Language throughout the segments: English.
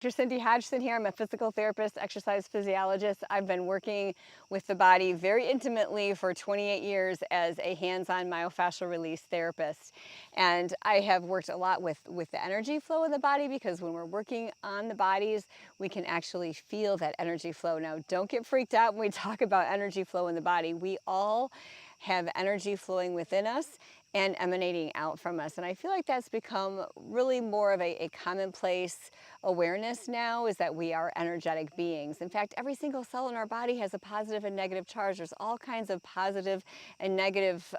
Dr. Cindy Hodgson here. I'm a physical therapist, exercise physiologist. I've been working with the body very intimately for 28 years as a hands-on myofascial release therapist. And I have worked a lot with the energy flow in the body, because when we're working on the bodies, we can actually feel that energy flow. Now, don't get freaked out when we talk about energy flow in the body. We all have energy flowing within us and emanating out from us. And I feel like that's become really more of a commonplace awareness now, is that we are energetic beings. In fact, every single cell in our body has a positive and negative charge. There's all kinds of positive and negative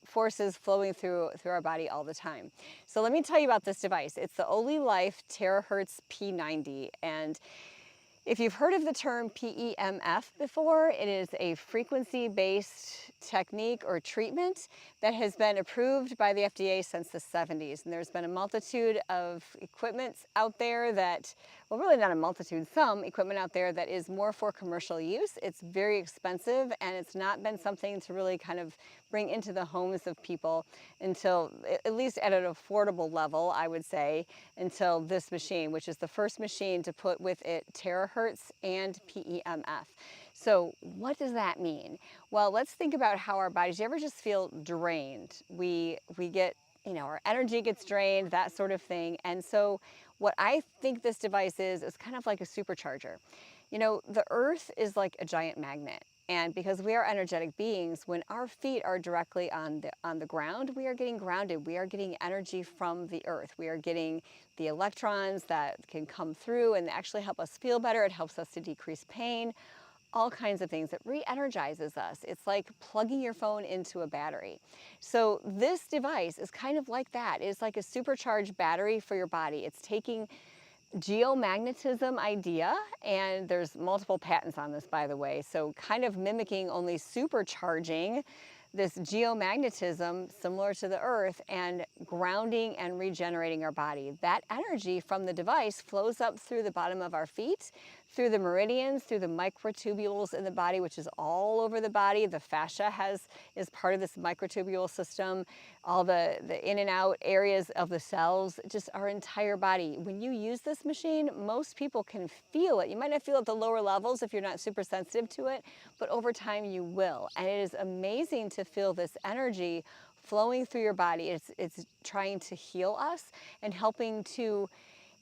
forces flowing through our body all the time. So let me tell you about this device. It's the olylife terahertz p90. And if you've heard of the term PEMF before, it is a frequency-based technique or treatment that has been approved by the FDA since the 70s. And there's been a multitude of equipment out there that, well, really not a multitude, some equipment out there that is more for commercial use. It's very expensive, and it's not been something to really kind of bring into the homes of people until, at least at an affordable level, I would say, until this machine, which is the first machine to put with it terahertz and PEMF. So what does that mean? Well, let's think about how our bodies, you ever just feel drained? We get, our energy gets drained, that sort of thing. And so what I think this device is kind of like a supercharger. The earth is like a giant magnet. And because we are energetic beings, when our feet are directly on the ground, we are getting grounded. We are getting energy from the earth. We are getting the electrons that can come through and actually help us feel better. It helps us to decrease pain, all kinds of things. It re-energizes us. It's like plugging your phone into a battery. So this device is kind of like that. It's like a supercharged battery for your body. It's taking geomagnetism idea, and there's multiple patents on this, by the way, so kind of mimicking, only supercharging this geomagnetism similar to the earth, and grounding and regenerating our body. That energy from the device flows up through the bottom of our feet, through the meridians, through the microtubules in the body, which is all over the body. The fascia is part of this microtubule system. All the in and out areas of the cells, just our entire body. When you use this machine, most people can feel it. You might not feel it at the lower levels if you're not super sensitive to it, but over time you will. And it is amazing to feel this energy flowing through your body. It's trying to heal us and helping to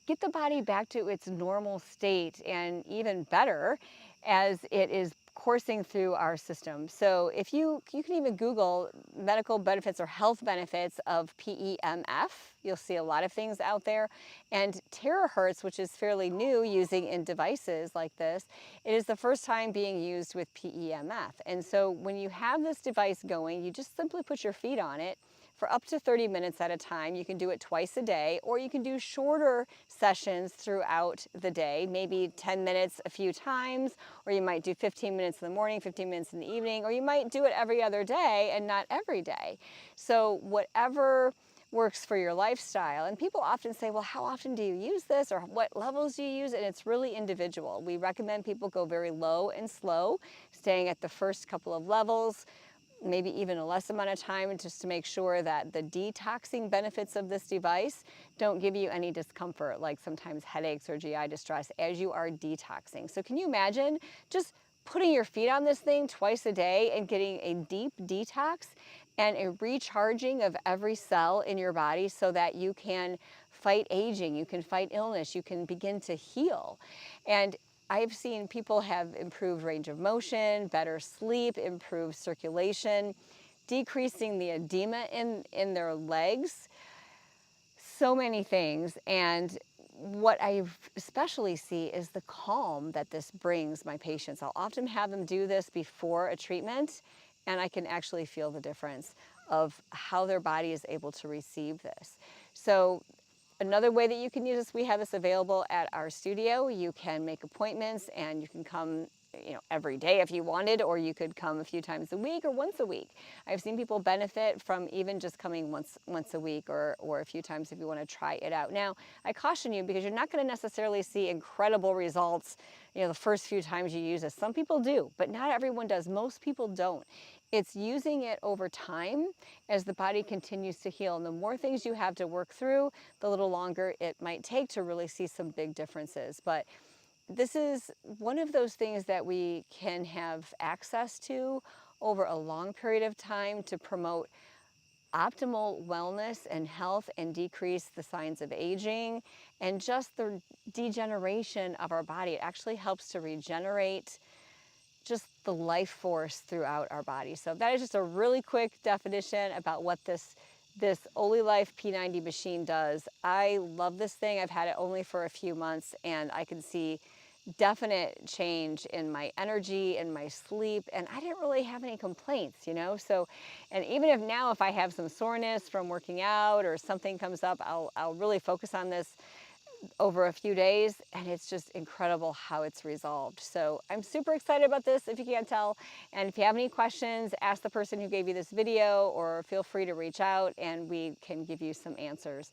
get the body back to its normal state, and even better as it is coursing through our system. So if you can even Google medical benefits or health benefits of PEMF, you'll see a lot of things out there. And terahertz, which is fairly new using in devices like this, it is the first time being used with PEMF. And so when you have this device going, you just simply put your feet on it for up to 30 minutes at a time. You can do it twice a day, or you can do shorter sessions throughout the day, maybe 10 minutes a few times, or you might do 15 minutes in the morning, 15 minutes in the evening, or you might do it every other day and not every day. So whatever works for your lifestyle. And people often say, well, how often do you use this, or what levels do you use? And it's really individual. We recommend people go very low and slow, staying at the first couple of levels, maybe even a less amount of time, just to make sure that the detoxing benefits of this device don't give you any discomfort, like sometimes headaches or GI distress as you are detoxing. So can you imagine just putting your feet on this thing twice a day and getting a deep detox and a recharging of every cell in your body, so that you can fight aging, you can fight illness, you can begin to heal? And I've seen people have improved range of motion, better sleep, improved circulation, decreasing the edema in their legs, so many things. And what I especially see is the calm that this brings my patients. I'll often have them do this before a treatment, and I can actually feel the difference of how their body is able to receive this. So another way that you can use this, we have this available at our studio. You can make appointments, and you can come every day if you wanted, or you could come a few times a week or once a week. I've seen people benefit from even just coming once a week, or a few times if you want to try it out. Now, I caution you, because you're not going to necessarily see incredible results the first few times you use this. Some people do, but not everyone does. Most people don't. It's using it over time as the body continues to heal. And the more things you have to work through, the little longer it might take to really see some big differences. But this is one of those things that we can have access to over a long period of time to promote optimal wellness and health and decrease the signs of aging and just the degeneration of our body. It actually helps to regenerate just the life force throughout our body. So that is just a really quick definition about what this olylife p90 machine does. I love this thing. I've had it only for a few months, and I can see definite change in my energy and my sleep, and I didn't really have any complaints, you know. So, and even if now if I have some soreness from working out or something comes up, I'll really focus on this over a few days, and it's just incredible how it's resolved. So I'm super excited about this, if you can't tell. And if you have any questions, ask the person who gave you this video, or feel free to reach out and we can give you some answers.